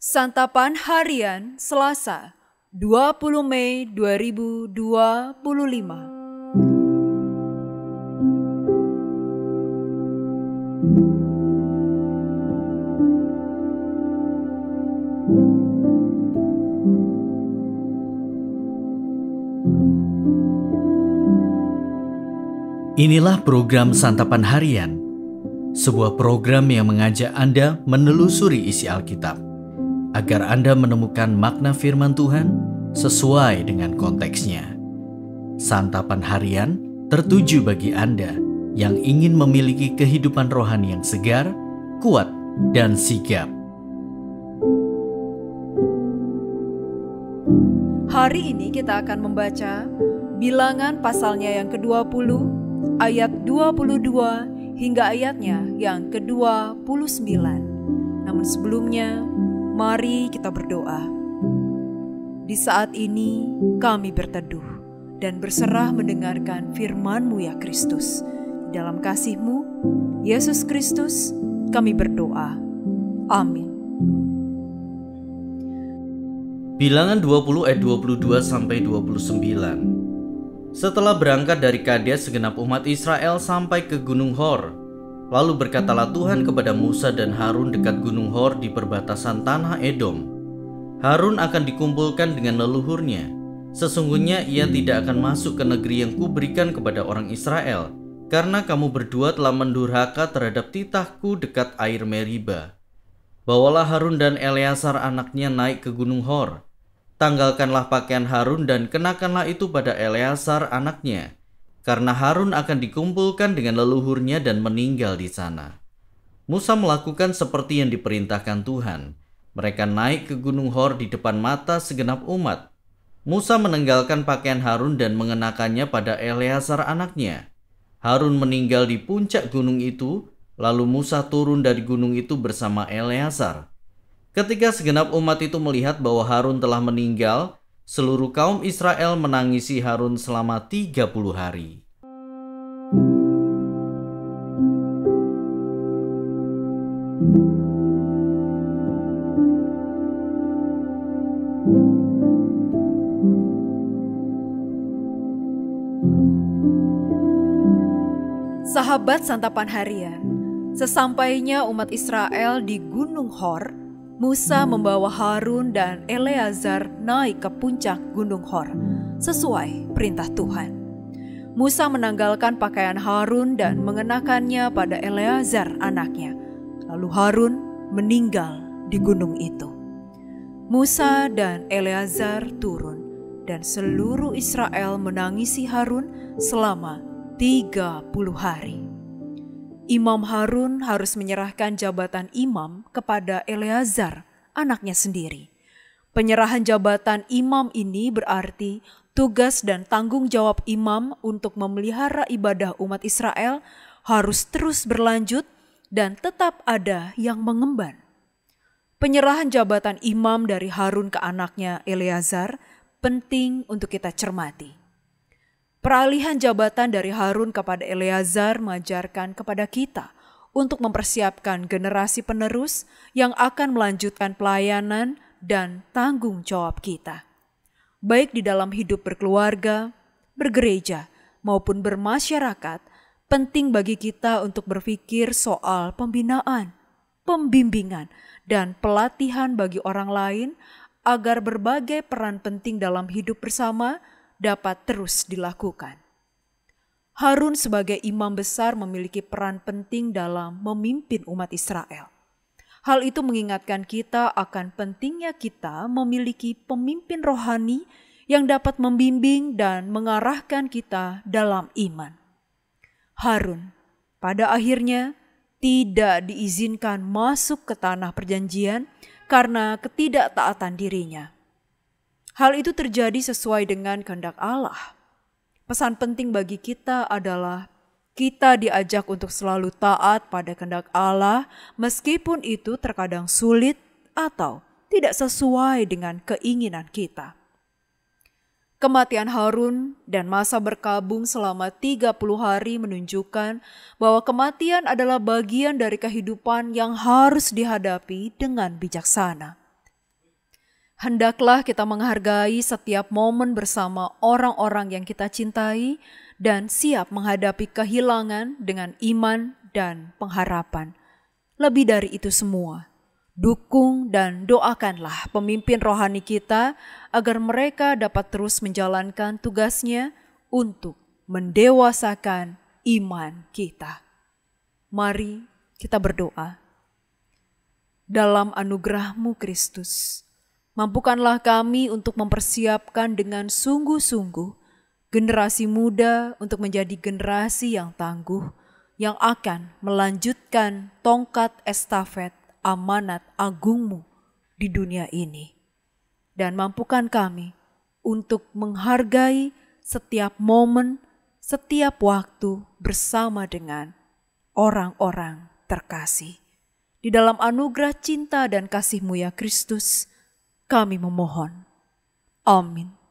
Santapan Harian Selasa 20 Mei 2025. Inilah program Santapan Harian, sebuah program yang mengajak Anda menelusuri isi Alkitab, agar Anda menemukan makna firman Tuhan sesuai dengan konteksnya. Santapan Harian tertuju bagi Anda yang ingin memiliki kehidupan rohani yang segar, kuat, dan sigap. Hari ini kita akan membaca Bilangan pasalnya yang ke-20, ayat 22 hingga ayatnya yang ke-29. Namun sebelumnya, mari kita berdoa. Di saat ini kami berteduh dan berserah mendengarkan firman-Mu ya Kristus. Di dalam kasih-Mu, Yesus Kristus, kami berdoa. Amin. Bilangan 20 ayat 22 sampai 29. Setelah berangkat dari Kades, segenap umat Israel sampai ke Gunung Hor. Lalu berkatalah Tuhan kepada Musa dan Harun dekat Gunung Hor di perbatasan tanah Edom. Harun akan dikumpulkan dengan leluhurnya. Sesungguhnya ia tidak akan masuk ke negeri yang kuberikan kepada orang Israel, karena kamu berdua telah mendurhaka terhadap titahku dekat air Meriba. Bawalah Harun dan Eleazar anaknya naik ke Gunung Hor. Tanggalkanlah pakaian Harun dan kenakanlah itu pada Eleazar anaknya, karena Harun akan dikumpulkan dengan leluhurnya dan meninggal di sana. Musa melakukan seperti yang diperintahkan Tuhan. Mereka naik ke Gunung Hor di depan mata segenap umat. Musa menanggalkan pakaian Harun dan mengenakannya pada Eleazar anaknya. Harun meninggal di puncak gunung itu, lalu Musa turun dari gunung itu bersama Eleazar. Ketika segenap umat itu melihat bahwa Harun telah meninggal, seluruh kaum Israel menangisi Harun selama 30 hari. Sahabat Santapan Harian, sesampainya umat Israel di Gunung Hor, Musa membawa Harun dan Eleazar naik ke puncak Gunung Hor sesuai perintah Tuhan. Musa menanggalkan pakaian Harun dan mengenakannya pada Eleazar anaknya. Lalu Harun meninggal di gunung itu. Musa dan Eleazar turun dan seluruh Israel menangisi Harun selama 30 hari. Imam Harun harus menyerahkan jabatan imam kepada Eleazar, anaknya sendiri. Penyerahan jabatan imam ini berarti tugas dan tanggung jawab imam untuk memelihara ibadah umat Israel harus terus berlanjut dan tetap ada yang mengemban. Penyerahan jabatan imam dari Harun ke anaknya Eleazar penting untuk kita cermati. Peralihan jabatan dari Harun kepada Eleazar mengajarkan kepada kita untuk mempersiapkan generasi penerus yang akan melanjutkan pelayanan dan tanggung jawab kita. Baik di dalam hidup berkeluarga, bergereja, maupun bermasyarakat, penting bagi kita untuk berpikir soal pembinaan, pembimbingan, dan pelatihan bagi orang lain agar berbagai peran penting dalam hidup bersama dapat terus dilakukan. Harun sebagai imam besar memiliki peran penting dalam memimpin umat Israel. Hal itu mengingatkan kita akan pentingnya kita memiliki pemimpin rohani yang dapat membimbing dan mengarahkan kita dalam iman. Harun pada akhirnya tidak diizinkan masuk ke tanah perjanjian karena ketidaktaatan dirinya. Hal itu terjadi sesuai dengan kehendak Allah. Pesan penting bagi kita adalah kita diajak untuk selalu taat pada kehendak Allah meskipun itu terkadang sulit atau tidak sesuai dengan keinginan kita. Kematian Harun dan masa berkabung selama 30 hari menunjukkan bahwa kematian adalah bagian dari kehidupan yang harus dihadapi dengan bijaksana. Hendaklah kita menghargai setiap momen bersama orang-orang yang kita cintai dan siap menghadapi kehilangan dengan iman dan pengharapan. Lebih dari itu semua, dukung dan doakanlah pemimpin rohani kita agar mereka dapat terus menjalankan tugasnya untuk mendewasakan iman kita. Mari kita berdoa. Dalam anugerah-Mu Kristus, mampukanlah kami untuk mempersiapkan dengan sungguh-sungguh generasi muda untuk menjadi generasi yang tangguh, yang akan melanjutkan tongkat estafet amanat agung-Mu di dunia ini. Dan mampukan kami untuk menghargai setiap momen, setiap waktu bersama dengan orang-orang terkasih. Di dalam anugerah cinta dan kasih-Mu ya Kristus, kami memohon. Amin.